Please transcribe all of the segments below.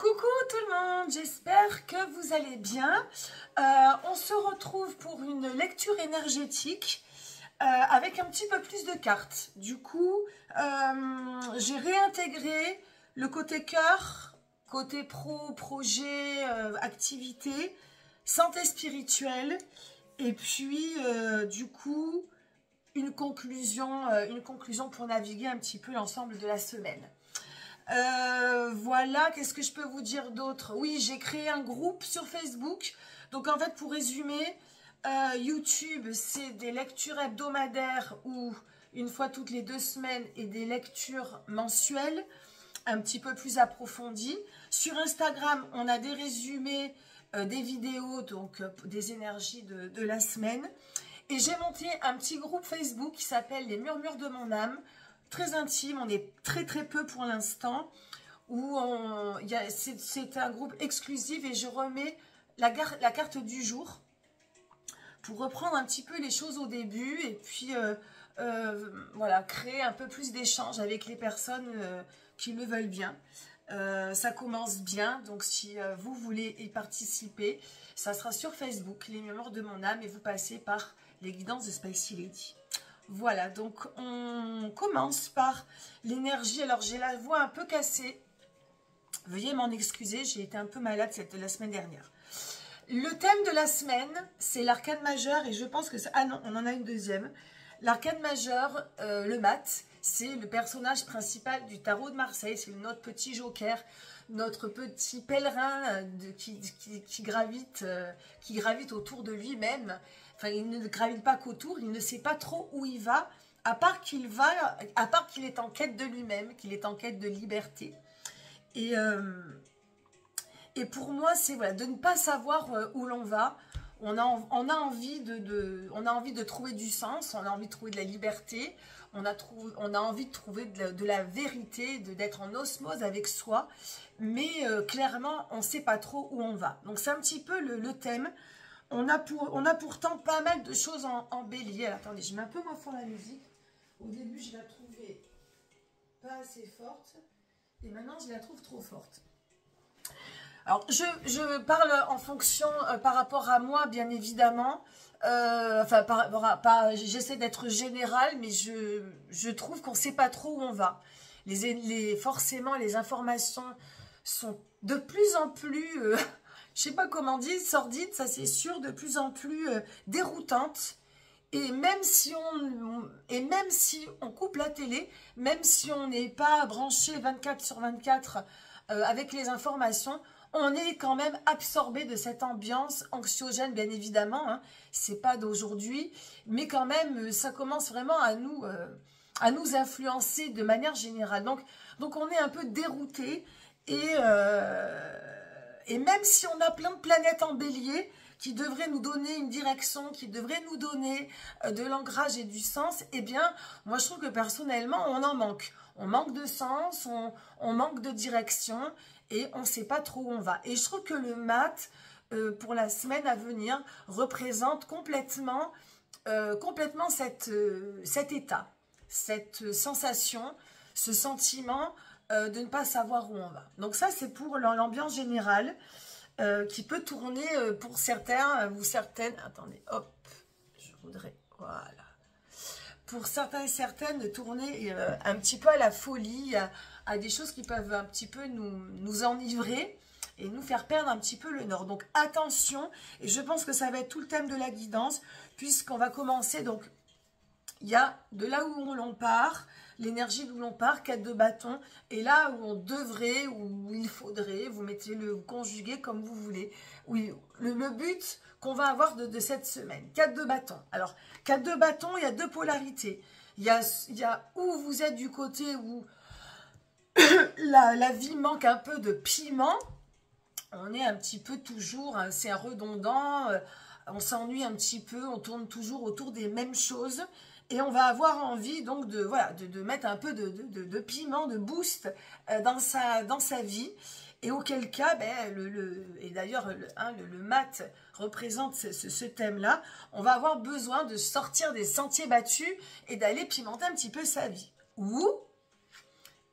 Coucou tout le monde, j'espère que vous allez bien. On se retrouve pour une lecture énergétique avec un petit peu plus de cartes. Du coup, j'ai réintégré le côté cœur, côté pro, projet, activité, santé spirituelle et puis du coup une conclusion pour naviguer un petit peu l'ensemble de la semaine. Voilà, qu'est-ce que je peux vous dire d'autre? Oui, j'ai créé un groupe sur Facebook. Donc en fait, pour résumer, YouTube, c'est des lectures hebdomadaires ou une fois toutes les 2 semaines et des lectures mensuelles un petit peu plus approfondies. Sur Instagram, on a des résumés, des vidéos, donc des énergies de la semaine. Et j'ai monté un petit groupe Facebook qui s'appelle Les Murmures de mon âme. Très intime, on est très peu pour l'instant, où c'est un groupe exclusif et je remets la carte du jour pour reprendre un petit peu les choses au début et puis voilà, créer un peu plus d'échanges avec les personnes qui le veulent bien. Ça commence bien, donc si vous voulez y participer, ça sera sur Facebook, Les Murmures de mon âme, et vous passez par les guidances de Spicy Lady. Voilà, donc on commence par l'énergie. Alors, j'ai la voix un peu cassée. Veuillez m'en excuser, j'ai été un peu malade la semaine dernière. Le thème de la semaine, c'est l'arcane majeur et je pense que... Ah non, on en a une deuxième. L'arcane majeur, le mat, c'est le personnage principal du tarot de Marseille. C'est notre petit joker, notre petit pèlerin qui gravite autour de lui-même. Enfin, il ne gravite pas qu'autour, il ne sait pas trop où il va, à part qu'il est en quête de lui-même, qu'il est en quête de liberté. Et pour moi, c'est voilà, de ne pas savoir où l'on va. On a envie de trouver du sens, on a envie de trouver de la liberté, on a envie de trouver de la vérité, d'être en osmose avec soi, mais clairement, on ne sait pas trop où on va. Donc, c'est un petit peu le thème. On a pourtant pas mal de choses en bélier. Alors, attendez, je mets un peu moins fort la musique. Au début, je la trouvais pas assez forte. Et maintenant, je la trouve trop forte. Alors, je parle en fonction, par rapport à moi, bien évidemment. Enfin, j'essaie d'être générale, mais je trouve qu'on ne sait pas trop où on va. Forcément, les informations sont de plus en plus... je sais pas comment dire, sordide, ça c'est sûr, de plus en plus déroutante. Et même si on coupe la télé, même si on n'est pas branché 24/24 avec les informations, on est quand même absorbé de cette ambiance anxiogène, bien évidemment. Hein, c'est pas d'aujourd'hui, mais quand même, ça commence vraiment à nous influencer de manière générale. Donc on est un peu dérouté et même si on a plein de planètes en bélier qui devraient nous donner une direction, qui devraient nous donner de l'ancrage et du sens, eh bien, moi je trouve que personnellement, on en manque. On manque de sens, on manque de direction et on ne sait pas trop où on va. Et je trouve que le mat, pour la semaine à venir, représente complètement cet état, cette sensation, ce sentiment de ne pas savoir où on va. Donc ça, c'est pour l'ambiance générale qui peut tourner pour certains ou certaines. Attendez, hop, je voudrais, voilà. Pour certains et certaines, tourner un petit peu à la folie, à des choses qui peuvent un petit peu nous enivrer et nous faire perdre un petit peu le nord. Donc attention, et je pense que ça va être tout le thème de la guidance, puisqu'on va commencer, donc il y a de là où l'on part, l'énergie d'où l'on part, 4 de bâton, et là où on devrait, où il faudrait, vous vous conjuguez comme vous voulez. Oui, le but qu'on va avoir de cette semaine, 4 de bâton. Alors, 4 de bâton, il y a 2 polarités. Il y a où vous êtes du côté où la vie manque un peu de piment, on est un petit peu toujours, hein, c'est redondant, on s'ennuie un petit peu, on tourne toujours autour des mêmes choses. Et on va avoir envie donc de mettre un peu de piment, de boost dans sa vie. Et auquel cas, et d'ailleurs le mat représente ce thème-là, on va avoir besoin de sortir des sentiers battus et d'aller pimenter un petit peu sa vie. Ou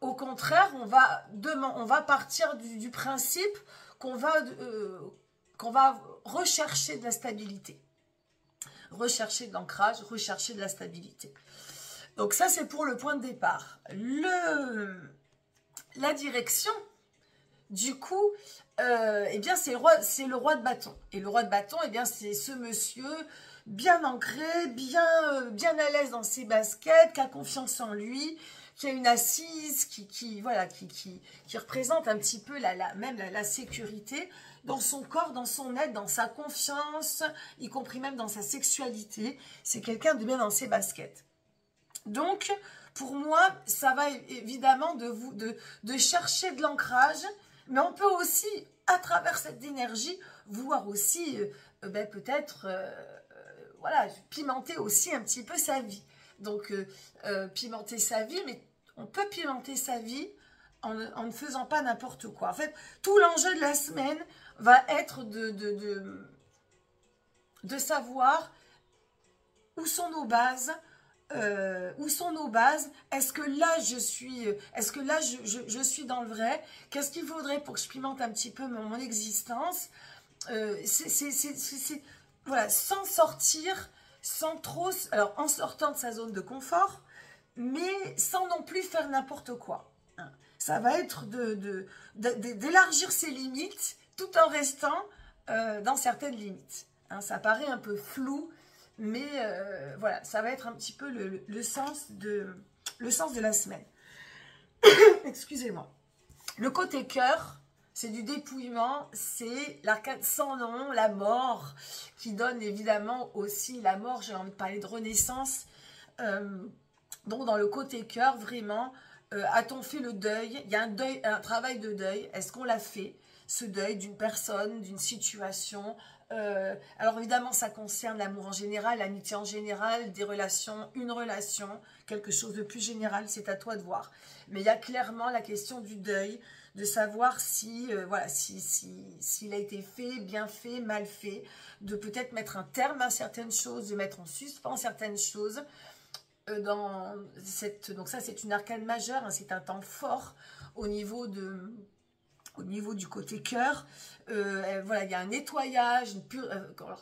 Au contraire, on va partir du principe qu'on va rechercher de la stabilité. Rechercher de l'ancrage, rechercher de la stabilité. Donc ça, c'est pour le point de départ. La direction, du coup, eh bien, c'est le roi de bâton. Et le roi de bâton, eh bien, c'est ce monsieur bien ancré, bien à l'aise dans ses baskets, qui a confiance en lui, qui a une assise, qui représente un petit peu même la sécurité dans son corps, dans son être, dans sa confiance, y compris même dans sa sexualité. C'est quelqu'un de bien dans ses baskets. Donc, pour moi, ça va évidemment de chercher de l'ancrage, mais on peut aussi, à travers cette énergie, vouloir aussi, peut-être, voilà, pimenter aussi un petit peu sa vie. Donc, pimenter sa vie, mais on peut pimenter sa vie en ne faisant pas n'importe quoi. En fait, tout l'enjeu de la semaine va être de savoir où sont nos bases. Est-ce que là je suis dans le vrai? Qu'est-ce qu'il faudrait pour que je pimente un petit peu mon existence? Voilà, sans sortir, sans trop, alors en sortant de sa zone de confort, mais sans non plus faire n'importe quoi. Ça va être d'élargir ses limites tout en restant dans certaines limites. Ça paraît un peu flou, mais voilà, ça va être un petit peu le sens de la semaine. Excusez-moi. Le côté cœur, c'est du dépouillement, c'est l'arcade sans nom, la mort, qui donne évidemment aussi la mort, j'ai envie de parler de renaissance. Donc dans le côté cœur, vraiment, a-t-on fait le deuil? Il y a un travail de deuil. Est-ce qu'on l'a fait? Ce deuil d'une personne, d'une situation. Alors évidemment, ça concerne l'amour en général, l'amitié en général, des relations, une relation, quelque chose de plus général, c'est à toi de voir. Mais il y a clairement la question du deuil, de savoir si, voilà, s'il a été fait, bien fait, mal fait, de peut-être mettre un terme à certaines choses, de mettre en suspens certaines choses. Donc ça, c'est une arcane majeure, hein, c'est un temps fort au niveau du côté cœur. Voilà, il y a un nettoyage,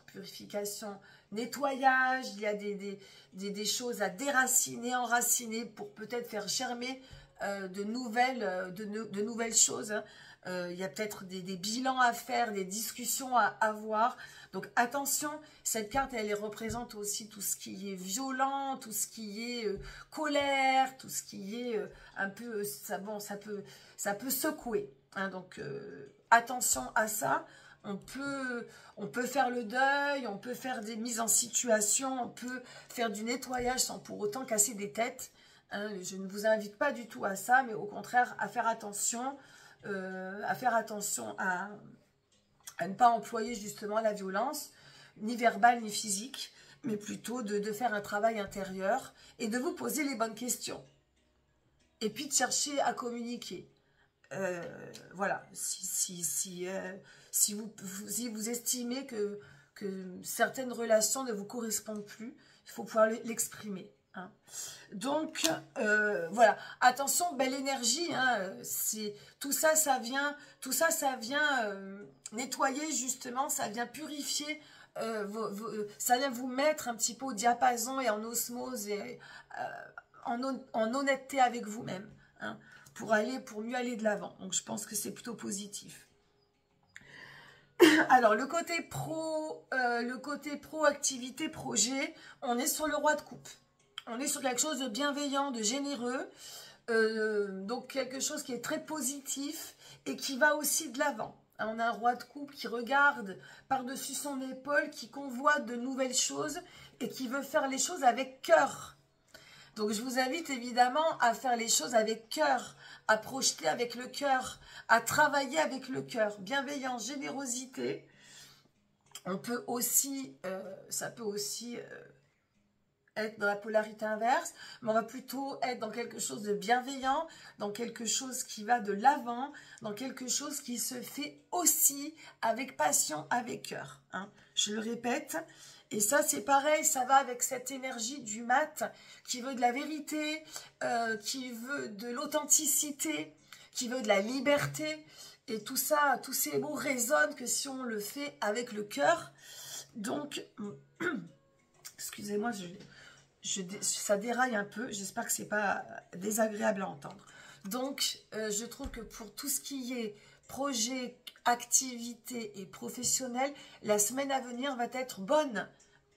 purification, nettoyage, il y a des choses à déraciner, enraciner pour peut-être faire germer de nouvelles choses. Hein. Il y a peut-être des bilans à faire, des discussions à avoir. Donc attention, cette carte, elle représente aussi tout ce qui est violent, tout ce qui est colère, tout ce qui est un peu, ça peut secouer. Hein, donc attention à ça. On peut faire le deuil, on peut faire des mises en situation, on peut faire du nettoyage sans pour autant casser des têtes. Hein, je ne vous invite pas du tout à ça, mais au contraire à faire attention à ne pas employer justement la violence, ni verbale ni physique, mais plutôt de faire un travail intérieur et de vous poser les bonnes questions. Et puis de chercher à communiquer. Voilà, si vous estimez que certaines relations ne vous correspondent plus, il faut pouvoir l'exprimer. Hein. Donc, voilà, attention, belle énergie, hein, tout ça, ça vient nettoyer justement, ça vient purifier, ça vient vous mettre un petit peu au diapason et en osmose et en honnêteté avec vous-même, hein, pour mieux aller de l'avant. Donc, je pense que c'est plutôt positif. Alors, le côté pro, activité, projet, on est sur le roi de coupe. On est sur quelque chose de bienveillant, de généreux, donc quelque chose qui est très positif et qui va aussi de l'avant. On a un roi de coupe qui regarde par-dessus son épaule, qui convoite de nouvelles choses et qui veut faire les choses avec cœur. Donc je vous invite évidemment à faire les choses avec cœur, à projeter avec le cœur, à travailler avec le cœur. Bienveillance, générosité. On peut aussi, ça peut aussi être dans la polarité inverse, mais on va plutôt être dans quelque chose de bienveillant, dans quelque chose qui va de l'avant, dans quelque chose qui se fait aussi avec passion, avec cœur. Hein. Je le répète. Et ça, c'est pareil, ça va avec cette énergie du mat qui veut de la vérité, qui veut de l'authenticité, qui veut de la liberté. Et tout ça, tous ces mots résonnent que si on le fait avec le cœur. Donc, excusez-moi, ça déraille un peu. J'espère que c'est pas désagréable à entendre. Donc, je trouve que pour tout ce qui est projet, activité et professionnel, la semaine à venir va être bonne.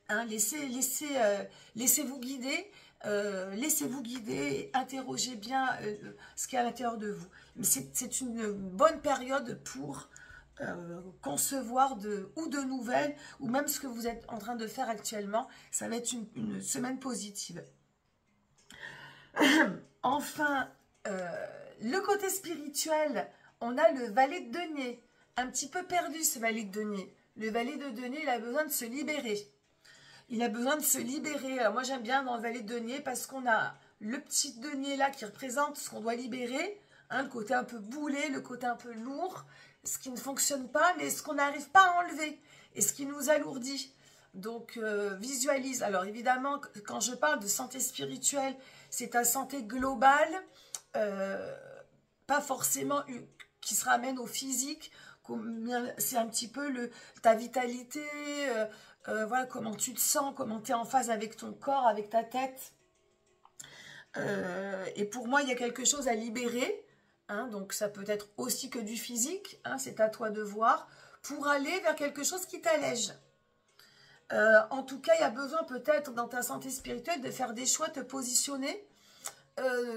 Hein, laissez-vous guider. Laissez-vous guider, interrogez bien ce qu'il y a à l'intérieur de vous. C'est une bonne période pour concevoir de nouvelles, ou même ce que vous êtes en train de faire actuellement. Ça va être une semaine positive. Enfin, le côté spirituel, on a le valet de denier. Un petit peu perdu ce valet de denier. Le valet de denier, il a besoin de se libérer. Il a besoin de se libérer. Alors moi, j'aime bien dans le valet de denier parce qu'on a le petit denier là qui représente ce qu'on doit libérer. Hein, le côté un peu boulé, le côté un peu lourd. Ce qui ne fonctionne pas, mais ce qu'on n'arrive pas à enlever. Et ce qui nous alourdit. Donc, visualise. Alors, évidemment, quand je parle de santé spirituelle, c'est ta santé globale. Pas forcément qui se ramène au physique. C'est un petit peu ta vitalité, voilà, comment tu te sens, comment tu es en phase avec ton corps, avec ta tête. Et pour moi, il y a quelque chose à libérer. Hein, donc, ça peut être aussi que du physique. Hein, c'est à toi de voir. Pour aller vers quelque chose qui t'allège. En tout cas, il y a besoin peut-être dans ta santé spirituelle de faire des choix, te positionner.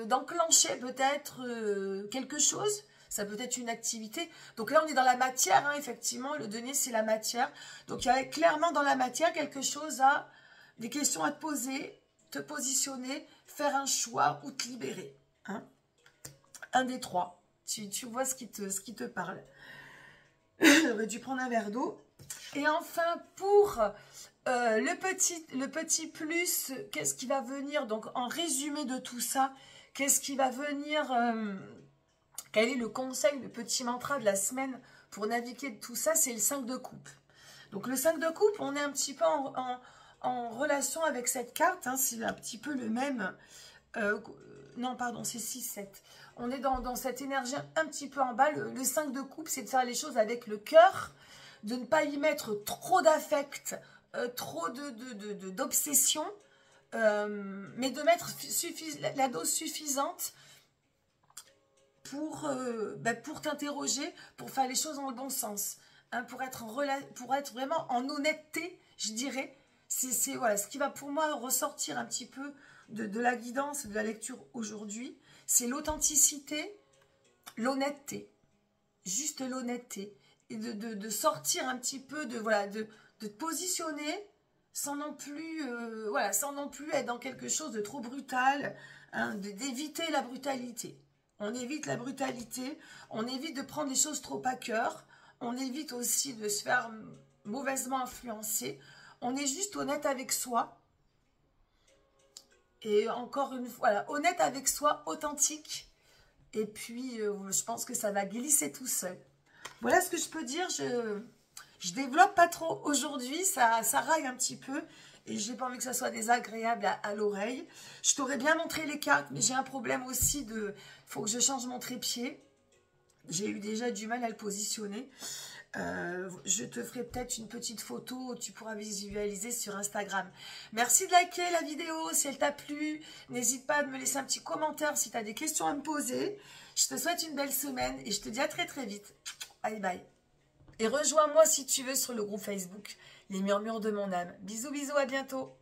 D'enclencher peut-être quelque chose. Ça peut être une activité. Donc là, on est dans la matière, hein, effectivement. Le denier, c'est la matière. Donc, il y a clairement dans la matière quelque chose des questions à te poser, te positionner, faire un choix ou te libérer. Hein. Un des trois. Tu vois ce qui te parle. J'aurais dû prendre un verre d'eau. Et enfin, pour le petit plus, qu'est-ce qui va venir? Donc, en résumé de tout ça, qu'est-ce qui va venir? Quel est le conseil, le petit mantra de la semaine pour naviguer de tout ça? C'est le 5 de coupe. Donc, le 5 de coupe, on est un petit peu en relation avec cette carte. Hein, c'est un petit peu le même. Non, pardon, c'est 6-7. On est dans cette énergie un petit peu en bas. Le 5 de coupe, c'est de faire les choses avec le cœur, de ne pas y mettre trop d'affect, trop d'obsession, mais de mettre la dose suffisante pour t'interroger, pour faire les choses dans le bon sens, hein, pour être vraiment en honnêteté, je dirais. C'est voilà, ce qui va pour moi ressortir un petit peu de la guidance, de la lecture aujourd'hui, c'est l'authenticité, l'honnêteté, juste l'honnêteté, et de sortir un petit peu, de te positionner sans non plus, sans non plus être dans quelque chose de trop brutal, hein, d'éviter la brutalité. On évite la brutalité, on évite de prendre les choses trop à cœur, on évite aussi de se faire mauvaisement influencer. On est juste honnête avec soi. Et encore une fois, voilà, honnête avec soi, authentique. Et puis, je pense que ça va glisser tout seul. Voilà ce que je peux dire. Je développe pas trop aujourd'hui. Ça raille un petit peu. Et j'ai pas envie que ça soit désagréable à l'oreille. Je t'aurais bien montré les cartes, mais j'ai un problème aussi de... Il faut que je change mon trépied. J'ai eu déjà du mal à le positionner. Je te ferai peut-être une petite photo, tu pourras visualiser sur Instagram. Merci de liker la vidéo si elle t'a plu. N'hésite pas à me laisser un petit commentaire si tu as des questions à me poser. Je te souhaite une belle semaine et je te dis à très très vite. Bye bye. Et rejoins-moi si tu veux sur le groupe Facebook Les Murmures de mon âme. Bisous bisous, à bientôt.